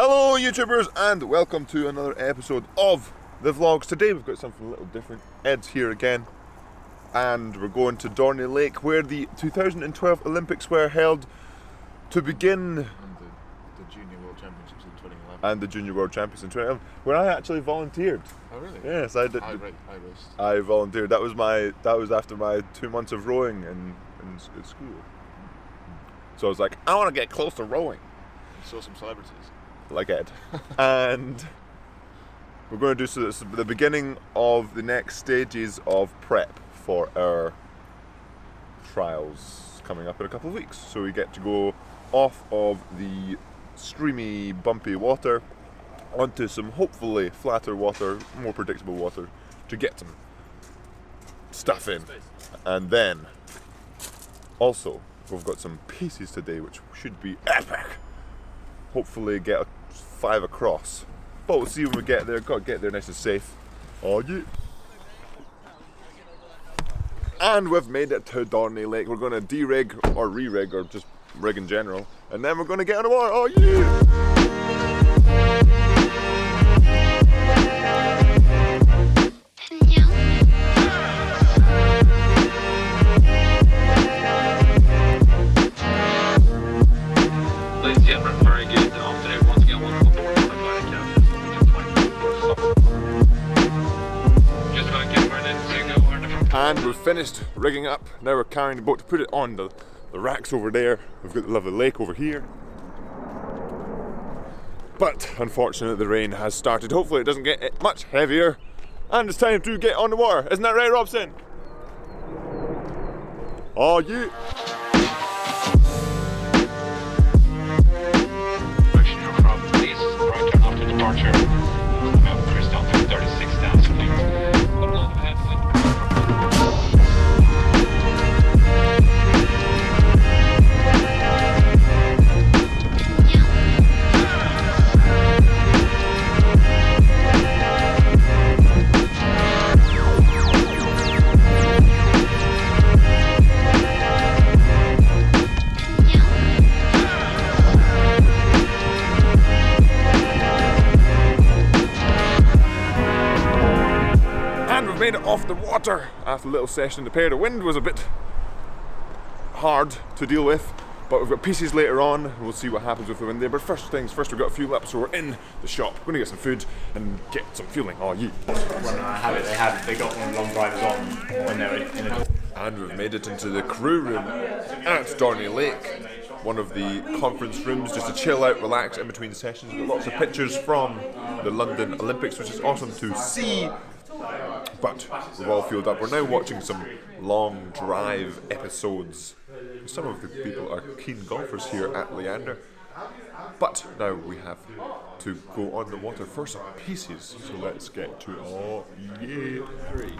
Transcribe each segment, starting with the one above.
Hello YouTubers and welcome to another episode of the vlogs. Today we've got something a little different. Ed's here again and we're going to Dorney Lake where the 2012 Olympics were held to begin. And the Junior World Championships in 2011. And the Junior World Championships in 2011 where I actually volunteered. Oh really? Yes, I did. I raced. I volunteered. That was after my 2 months of rowing in school. So I was like, I want to get close to rowing. You saw some celebrities. Like Ed. And we're going to do so. This is the beginning of the next stages of prep for our trials coming up in a couple of weeks. So we get to go off of the streamy, bumpy water onto some hopefully flatter water, more predictable water to get some stuff in. And then also we've got some pieces today which should be epic. Hopefully get 5 across, but we'll see when we get there. Gotta get there nice and safe. Oh yeah. And we've made it to Dorney Lake. We're gonna de-rig or re-rig or just rig in general, and then we're gonna get on the water. Oh yeah. And we've finished rigging up. Now we're carrying the boat to put it on the racks over there. We've got the lovely lake over here. But unfortunately the rain has started. Hopefully it doesn't get much heavier. And it's time to get on the water. Isn't that right, Robson? Oh yeah. From this right turn after departure. About cruise down to 36,000 feet. Made it off the water after a little session in the pair. The wind was a bit hard to deal with, but we've got pieces later on. We'll see what happens with the wind there. But first things first, we've got a few laps, so we're in the shop. We're gonna get some food and get some fueling. Oh yeah. When I have it, they got one of the long drivers on when they were in it. And we've made it into the crew room at Dorney Lake, one of the conference rooms, just to chill out, relax in between sessions. We've got lots of pictures from the London Olympics, which is awesome to see. But we've all fueled up. We're now watching some long drive episodes. Some of the people are keen golfers here at Leander. But now we have to go on the water for some pieces. So let's get to it. Oh yeah. 3.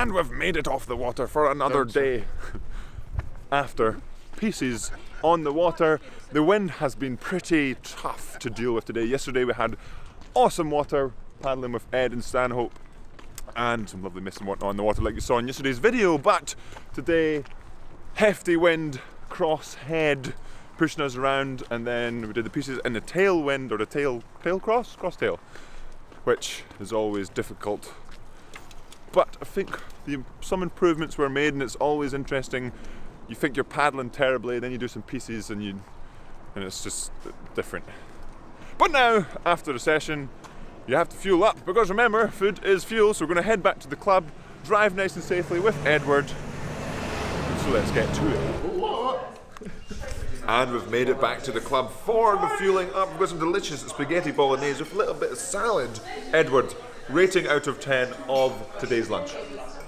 And we've made it off the water for another day. After pieces on the water, the wind has been pretty tough to deal with today. Yesterday we had awesome water, paddling with Ed and Stanhope, and some lovely mist and whatnot on the water like you saw in yesterday's video. But today, hefty wind, crosshead, pushing us around, and then we did the pieces in the tailwind, or the tail cross tail, which is always difficult. But I think some improvements were made, and it's always interesting. You think you're paddling terribly, then you do some pieces, and it's just different. But now, after the session, you have to fuel up, because remember, food is fuel. So we're going to head back to the club, drive nice and safely with Edward. So let's get to it. And we've made it back to the club for the fueling up. We've got some delicious spaghetti bolognese with a little bit of salad. Edward, rating out of 10 of today's lunch.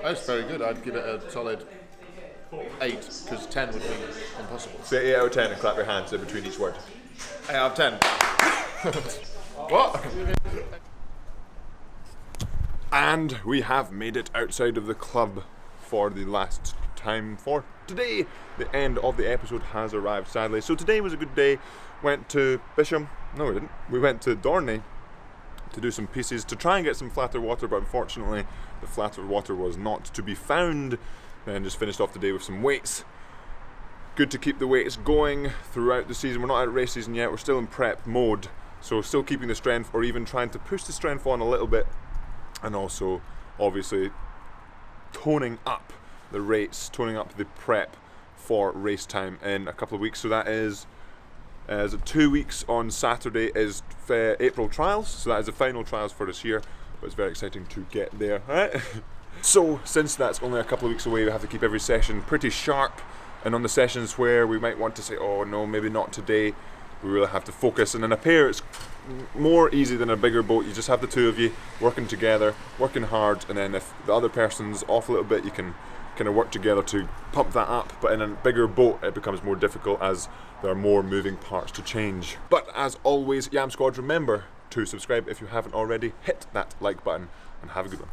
That's very good. I'd give it a solid 8, because 10 would be impossible. Say 8 out of 10 and clap your hands in between each word. 8 out of 10. What? And we have made it outside of the club for the last time for today. The end of the episode has arrived, sadly. So today was a good day. Went to Buchan. No, we didn't. We went to Dorney to do some pieces to try and get some flatter water, but unfortunately the flatter water was not to be found. And just finished off the day with some weights. Good to keep the weights going throughout the season. We're not out race season yet, we're still in prep mode, so still keeping the strength, or even trying to push the strength on a little bit, and also obviously toning up the rates, toning up the prep for race time in a couple of weeks. So that is 2 weeks on Saturday is April trials, so that is the final trials for this year, but it's very exciting to get there. Alright. So since that's only a couple of weeks away, we have to keep every session pretty sharp, and on the sessions where we might want to say, oh no, maybe not today, we really have to focus. And in a pair it's more easy than a bigger boat. You just have the two of you working together, working hard, and then if the other person's off a little bit, you can kind of work together to pump that up. But in a bigger boat it becomes more difficult as there are more moving parts to change. But as always, Yam Squad, remember to subscribe if you haven't already, hit that like button, and have a good one.